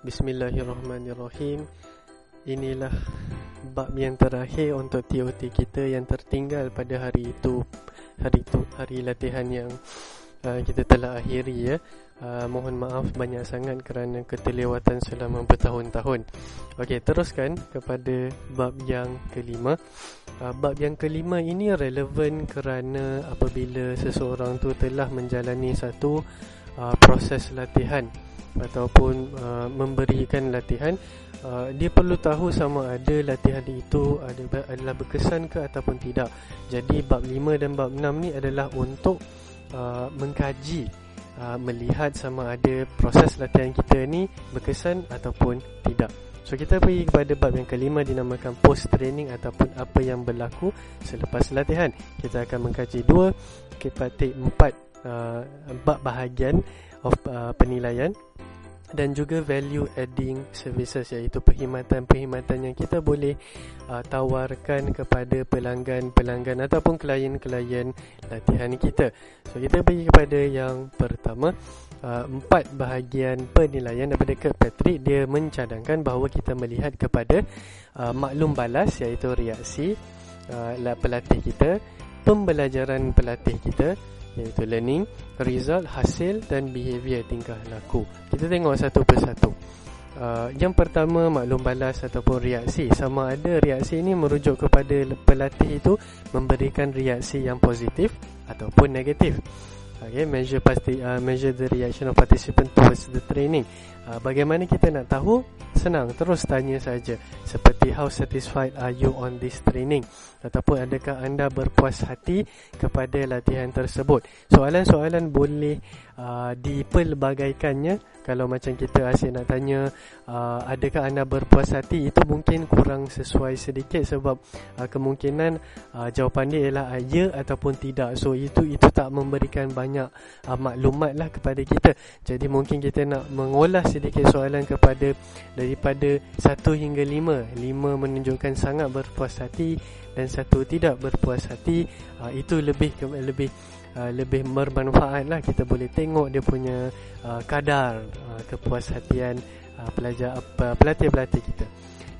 Bismillahirrahmanirrahim. Inilah bab yang terakhir untuk TOT kita yang tertinggal pada hari itu, hari latihan yang kita telah akhiri ya. Mohon maaf banyak sangat kerana keterlewatan selama bertahun-tahun. Okey, teruskan kepada bab yang kelima. Bab yang kelima ini relevan kerana apabila seseorang tu telah menjalani satu proses latihan ataupun memberikan latihan, dia perlu tahu sama ada latihan itu adalah berkesan ke ataupun tidak. Jadi bab 5 dan bab 6 ni adalah untuk mengkaji, melihat sama ada proses latihan kita ni berkesan ataupun tidak. So kita pergi kepada bab yang kelima, dinamakan post training ataupun apa yang berlaku selepas latihan. Kita akan mengkaji 2 kepada 4 bab bahagian of penilaian dan juga value adding services, iaitu perkhidmatan-perkhidmatan yang kita boleh tawarkan kepada pelanggan-pelanggan ataupun klien-klien latihan kita. So kita pergi kepada yang pertama, 4 bahagian penilaian daripada Kirkpatrick. Dia mencadangkan bahawa kita melihat kepada maklum balas, iaitu reaksi pelatih kita, pembelajaran pelatih kita, iaitu learning, result, hasil dan behavior, tingkah laku. Kita tengok satu persatu. Yang pertama, maklum balas ataupun reaksi. Sama ada reaksi ini merujuk kepada pelatih itu memberikan reaksi yang positif ataupun negatif. Okay, measure the reaction of participant towards the training. Bagaimana kita nak tahu? Senang, terus tanya saja. Seperti, how satisfied are you on this training? Ataupun adakah anda berpuas hati kepada latihan tersebut? Soalan-soalan boleh dipelbagaikannya. Kalau macam kita asyik nak tanya adakah anda berpuas hati, itu mungkin kurang sesuai sedikit sebab kemungkinan jawapan dia ialah ya ataupun tidak. So itu tak memberikan banyak maklumat lah kepada kita. Jadi mungkin kita nak mengolah sedikit soalan daripada 1 hingga 5. 5 menunjukkan sangat berpuas hati dan 1 tidak berpuas hati. Itu lebih bermanfaat lah. Kita boleh tengok dia punya kadar kepuashatian pelatih-pelatih kita.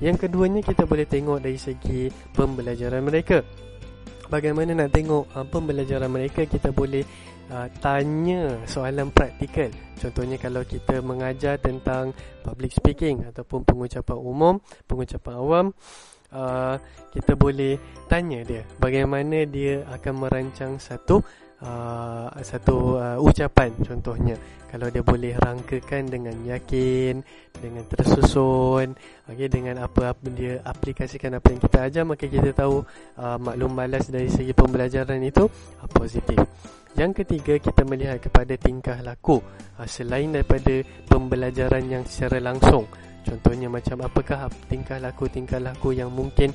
Yang keduanya, kita boleh tengok dari segi pembelajaran mereka. Bagaimana nak tengok pembelajaran mereka? Kita boleh tanya soalan praktikal. Contohnya kalau kita mengajar tentang public speaking ataupun pengucapan umum, pengucapan awam, kita boleh tanya dia bagaimana dia akan merancang satu ucapan. Contohnya kalau dia boleh rangkakan dengan yakin, dengan tersusun, dengan apa dia aplikasikan apa yang kita ajar, maka kita tahu maklum balas dari segi pembelajaran itu positif. Yang ketiga, kita melihat kepada tingkah laku selain daripada pembelajaran yang secara langsung. Contohnya macam apakah tingkah laku yang mungkin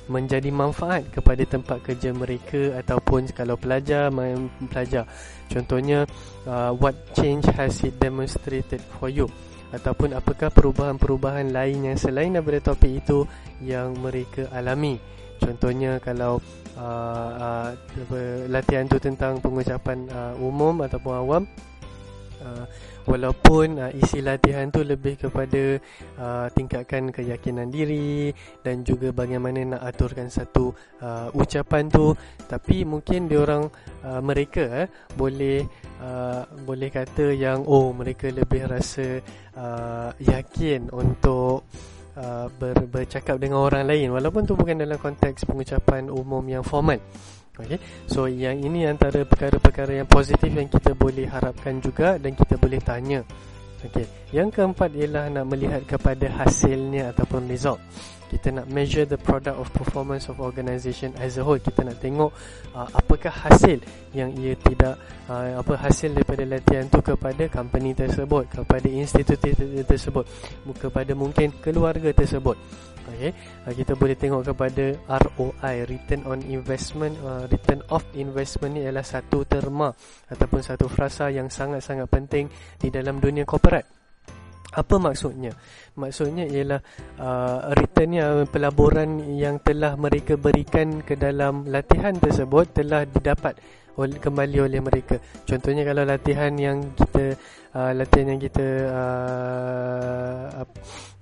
menjadi manfaat kepada tempat kerja mereka ataupun kalau pelajar. Contohnya what change has it demonstrated for you, ataupun apakah perubahan-perubahan lain yang selain daripada topik itu yang mereka alami. Contohnya kalau latihan tu tentang pengucapan umum ataupun awam, walaupun isi latihan tu lebih kepada tingkatkan keyakinan diri dan juga bagaimana nak aturkan satu ucapan tu, tapi mungkin mereka boleh kata yang mereka lebih rasa yakin untuk bercakap dengan orang lain, walaupun tu bukan dalam konteks pengucapan umum yang formal. Okay. So yang ini antara perkara-perkara yang positif yang kita boleh harapkan juga dan kita boleh tanya. Okay. Yang keempat ialah nak melihat kepada hasilnya ataupun result. Kita nak measure the product of performance of organisation as a whole. Kita nak tengok apakah hasil yang ia hasil daripada latihan tu kepada company tersebut, kepada institusi tersebut, kepada mungkin keluarga tersebut. Okay. Kita boleh tengok kepada ROI, return on investment. Return of investment ni adalah satu terma ataupun satu frasa yang sangat-sangat penting di dalam dunia korporat. Apa maksudnya? Maksudnya ialah returnnya, pelaburan yang telah mereka berikan ke dalam latihan tersebut telah didapat kembali oleh mereka. Contohnya kalau latihan yang kita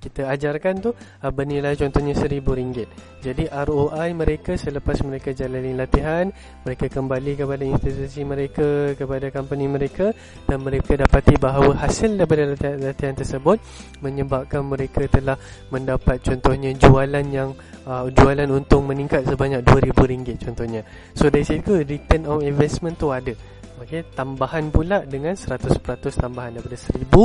kita ajarkan tu bernilai contohnya RM1,000. Jadi ROI mereka selepas mereka jalani latihan, mereka kembali kepada institusi mereka, kepada company mereka, dan mereka dapati bahawa hasil daripada latihan tersebut menyebabkan mereka telah mendapat contohnya jualan untung meningkat sebanyak RM2,000 contohnya. So dari situ return on investment tu ada. Okay, tambahan pula dengan 100% tambahan daripada RM1,000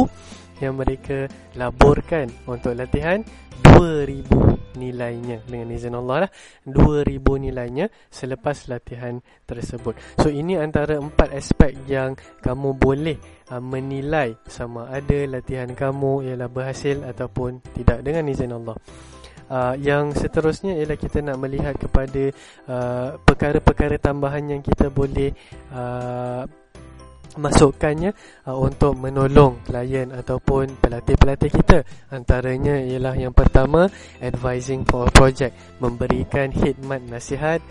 yang mereka laburkan untuk latihan, RM2,000 nilainya dengan izin Allah lah, RM2,000 nilainya selepas latihan tersebut. So ini antara 4 aspek yang kamu boleh menilai sama ada latihan kamu ialah berhasil ataupun tidak dengan izin Allah. Yang seterusnya ialah kita nak melihat kepada perkara-perkara tambahan yang kita boleh masukkannya untuk menolong klien ataupun pelatih-pelatih kita. Antaranya ialah yang pertama, advising for a project, memberikan khidmat nasihat,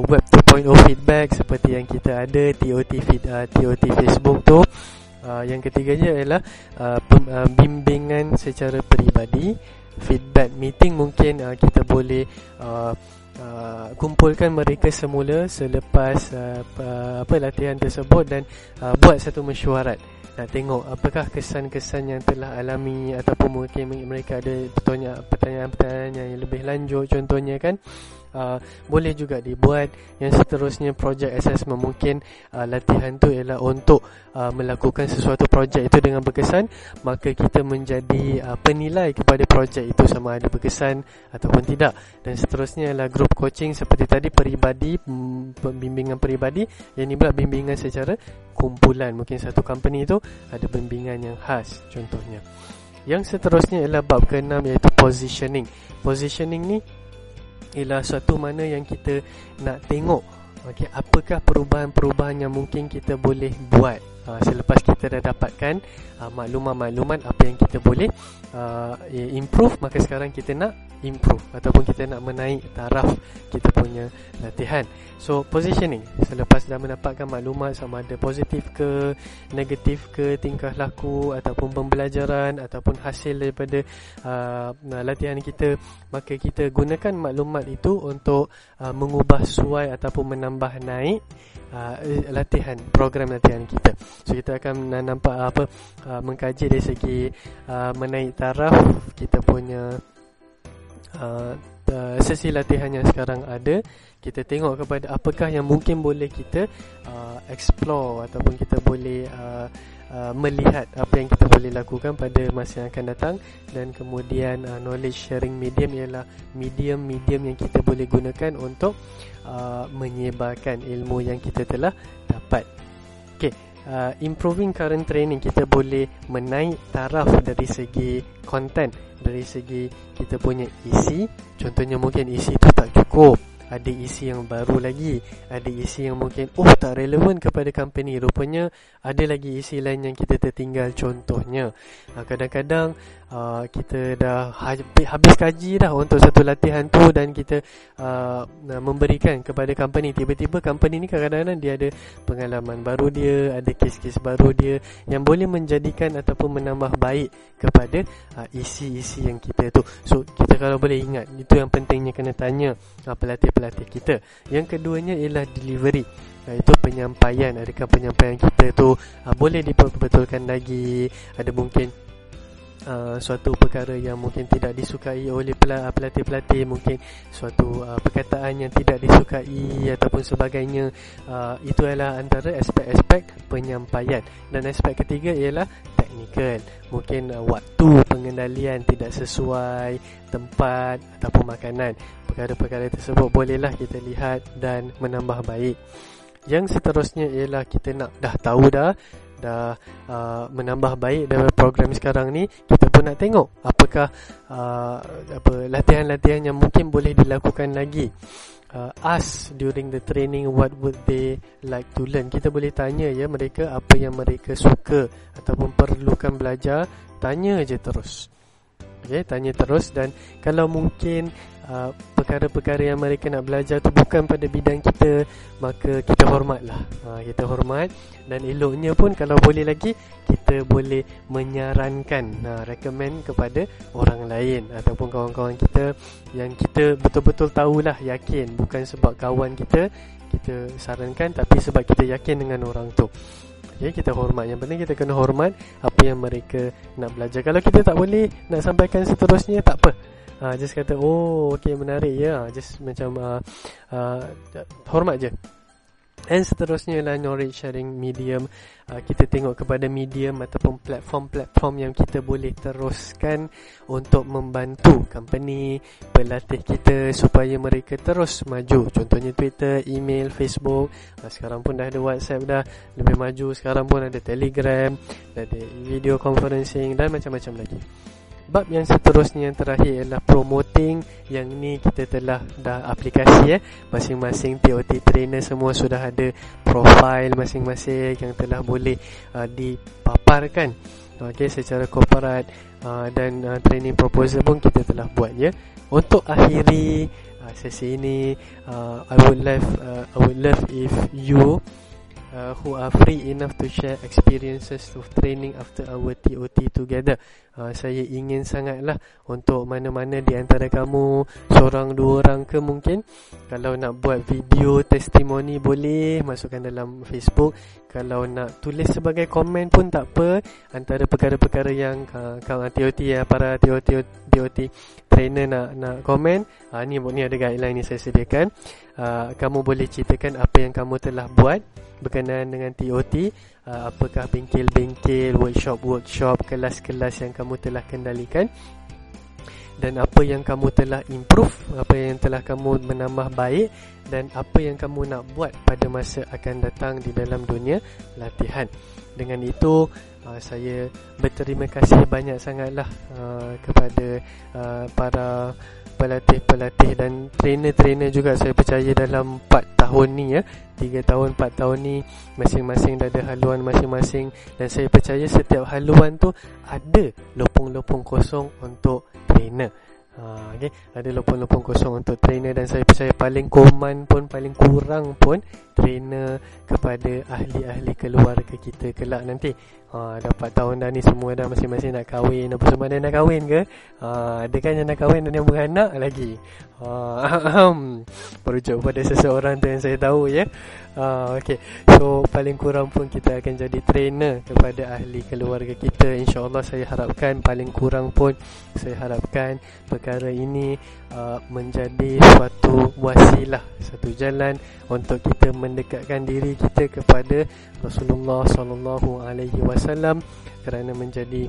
web 2.0 feedback seperti yang kita ada TOT Facebook tu. Yang ketiganya ialah bimbingan secara peribadi, feedback meeting. Mungkin kita boleh kumpulkan mereka semula selepas latihan tersebut dan buat satu mesyuarat. Nak tengok apakah kesan-kesan yang telah alami, ataupun mungkin mereka ada pertanyaan-pertanyaan yang lebih lanjut contohnya kan. Boleh juga dibuat. Yang seterusnya project assessment. Mungkin latihan tu ialah untuk melakukan sesuatu projek itu dengan berkesan, maka kita menjadi penilai kepada projek itu sama ada berkesan ataupun tidak. Dan seterusnya ialah group coaching seperti tadi, peribadi, bimbingan peribadi. Yang ni pula bimbingan secara kumpulan. Mungkin satu company itu ada bimbingan yang khas contohnya. Yang seterusnya ialah bab ke-6 iaitu positioning. Positioning ni ialah suatu mana yang kita nak tengok, okay, apakah perubahan-perubahan yang mungkin kita boleh buat selepas kita dah dapatkan maklumat-maklumat apa yang kita boleh improve. Maka sekarang kita nak improve ataupun kita nak menaik taraf kita punya latihan. So positioning, selepas dah mendapatkan maklumat sama ada positif ke negatif ke tingkah laku ataupun pembelajaran ataupun hasil daripada latihan kita, maka kita gunakan maklumat itu untuk mengubah suai ataupun menambah naik latihan, program latihan kita. So kita akan nampak mengkaji dari segi menaik taraf kita punya sesi latihan yang sekarang ada. Kita tengok kepada apakah yang mungkin boleh kita explore ataupun kita boleh melihat apa yang kita boleh lakukan pada masa yang akan datang. Dan kemudian knowledge sharing medium ialah medium yang kita boleh gunakan untuk menyebarkan ilmu yang kita telah dapat. Okay, improving current training, kita boleh menaik taraf dari segi content, dari segi kita punya isi. Contohnya mungkin isi tu tak cukup, ada isi yang baru lagi, ada isi yang mungkin tak relevan kepada company, rupanya ada lagi isi lain yang kita tertinggal. Contohnya kadang-kadang kita dah habis kaji dah untuk satu latihan tu dan kita memberikan kepada company. Tiba-tiba company ni kadang-kadang dia ada pengalaman baru dia, ada kes-kes baru dia yang boleh menjadikan ataupun menambah baik kepada isi-isi yang kita tu. So kita kalau boleh ingat, itu yang pentingnya kena tanya pelatih-pelatih kita. Yang keduanya ialah delivery, iaitu penyampaian. Adakah penyampaian kita tu boleh diperbetulkan lagi? Ada mungkin suatu perkara yang mungkin tidak disukai oleh pelatih-pelatih, mungkin suatu perkataan yang tidak disukai ataupun sebagainya. Itu adalah antara aspek-aspek penyampaian. Dan aspek ketiga ialah teknikal. Mungkin waktu pengendalian tidak sesuai, tempat ataupun makanan. Perkara-perkara tersebut bolehlah kita lihat dan menambah baik. Yang seterusnya ialah kita nak dah tahu dah menambah baik dalam program sekarang ni, kita pun nak tengok apakah latihan-latihan yang mungkin boleh dilakukan lagi. Ask during the training what would they like to learn. Kita boleh tanya mereka apa yang mereka suka ataupun perlukan belajar. Tanya je terus. Okay, tanya terus. Dan kalau mungkin perkara-perkara yang mereka nak belajar tu bukan pada bidang kita, maka kita hormatlah. Kita hormat, dan eloknya pun kalau boleh lagi kita boleh menyarankan, recommend kepada orang lain ataupun kawan-kawan kita yang kita betul-betul tahulah, yakin, bukan sebab kawan kita sarankan, tapi sebab kita yakin dengan orang tu. Okay, kita hormat. Yang penting kita kena hormat apa yang mereka nak belajar. Kalau kita tak boleh nak sampaikan seterusnya, tak apa. Just kata, oh okay, menarik ya. Just macam hormat je. Dan seterusnya lah, knowledge sharing medium. Kita tengok kepada medium ataupun platform-platform yang kita boleh teruskan untuk membantu company, pelatih kita supaya mereka terus maju. Contohnya Twitter, email, Facebook. Sekarang pun dah ada WhatsApp, dah lebih maju. Sekarang pun ada Telegram, ada video conferencing dan macam-macam lagi. Bab yang seterusnya, yang terakhir, ialah promoting. Yang ni kita telah dah aplikasi masing-masing TOT trainer semua sudah ada profil masing-masing yang telah boleh dipaparkan secara korporat, dan training proposal pun kita telah buat Untuk akhiri sesi ini, I would love if you who are free enough to share experiences of training after our TOT together. Saya ingin sangatlah untuk mana-mana di antara kamu, seorang dua orang ke mungkin, kalau nak buat video testimoni boleh masukkan dalam Facebook. Kalau nak tulis sebagai komen pun tak apa. Antara perkara-perkara yang TOT para TOT trainer nak komen, ni ada guideline ni saya sediakan. Kamu boleh ceritakan apa yang kamu telah buat berkenaan dengan TOT, apakah bengkel-bengkel, workshop, kelas-kelas yang kamu telah kendalikan, dan apa yang kamu telah improve, apa yang telah kamu menambah baik, dan apa yang kamu nak buat pada masa akan datang di dalam dunia latihan. Dengan itu, saya berterima kasih banyak sangatlah kepada para pelatih-pelatih dan trainer-trainer juga. Saya percaya dalam 4 tahun ni 3 tahun 4 tahun ni, masing-masing dah ada haluan masing-masing, dan saya percaya setiap haluan tu ada lopong-lopong kosong untuk trainer. Ada lopong-lopong kosong untuk trainer, dan saya percaya paling kurang pun trainer kepada ahli-ahli keluarga kita kelak nanti. Dah 4 tahun dah ni, semua dah masing-masing nak kahwin. Apa semua dah nak kahwin ke? Ada kan yang nak kahwin dan yang beranak lagi. Merujuk pada seseorang tu yang saya tahu okay. So paling kurang pun kita akan jadi trainer kepada ahli keluarga kita, InsyaAllah. Saya harapkan paling kurang pun, saya harapkan perkara ini menjadi suatu wasilah, satu jalan untuk kita mendekatkan diri kita kepada Rasulullah SAW, kerana menjadi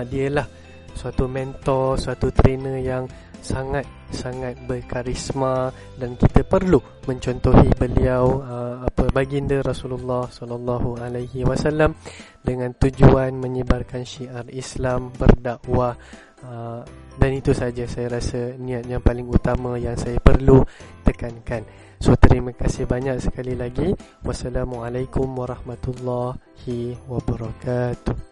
dialah suatu mentor, suatu trainer yang sangat berkarisma, dan kita perlu mencontohi beliau, baginda Rasulullah SAW, dengan tujuan menyebarkan syiar Islam, berdakwah. Dan itu saja saya rasa niat yang paling utama yang saya perlu tekankan. So terima kasih banyak sekali lagi. Wassalamualaikum warahmatullahi wabarakatuh.